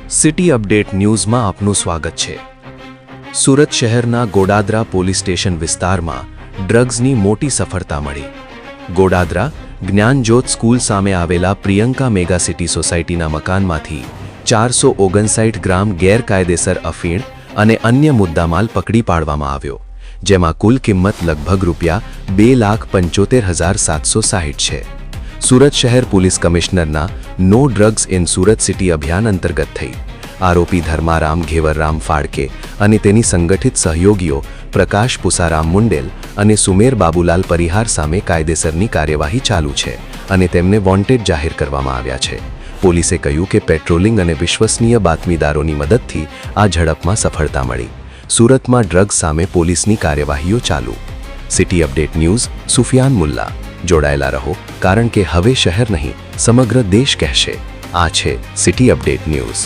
City update ન્યૂઝમાં આપનું સ્વાગત છે। સુરત શહેરના ગોડાદરા પોલીસ સ્ટેશન વિસ્તારમાં ડ્રગ્સની મોટી સફળતા મળી। ગોડાદરા જ્ઞાનજ્યોત સ્કૂલ સામે આવેલા પ્રિયંકા મેગા સિટી સોસાયટીના મકાનમાંથી 459 ગ્રામ ગેરકાયદેસર અફીણ અને અન્ય મુદ્દામાલ પકડી પાડવામાં આવ્યો, જેમાં કુલ કિંમત લગભગ ₹2,75,760 છે। સુરત શહેર પોલીસ કમિશનરના no drugs in Surat city અભિયાન અંતર્ગત થઈ આરોપી ધર્મારામ ઘેવરરામ ફાળકે અને તેની સંગઠિત સહયોગીઓ પ્રકાશ પુસારામ મુંડેલ અને સુમેર બાબુલાલ પરિહાર સામે કાયદેસરની કાર્યવાહી ચાલુ છે અને તેમને વોન્ટેડ જાહેર કરવામાં આવ્યા છે। પોલીસે કહ્યું કે પેટ્રોલિંગ અને વિશ્વસનીય બાતમીદારોની મદદથી આ ઝડપમાં સફળતા મળી। સુરતમાં ડ્રગ્સ સામે પોલીસની કાર્યવાહીઓ ચાલુ। City update news Sufiyan Mulla. જોડાયેલા રહો, કારણ કે હવે શહેર નહીં સમગ્ર દેશ કહેશે, આ છે સિટી અપડેટ ન્યૂઝ।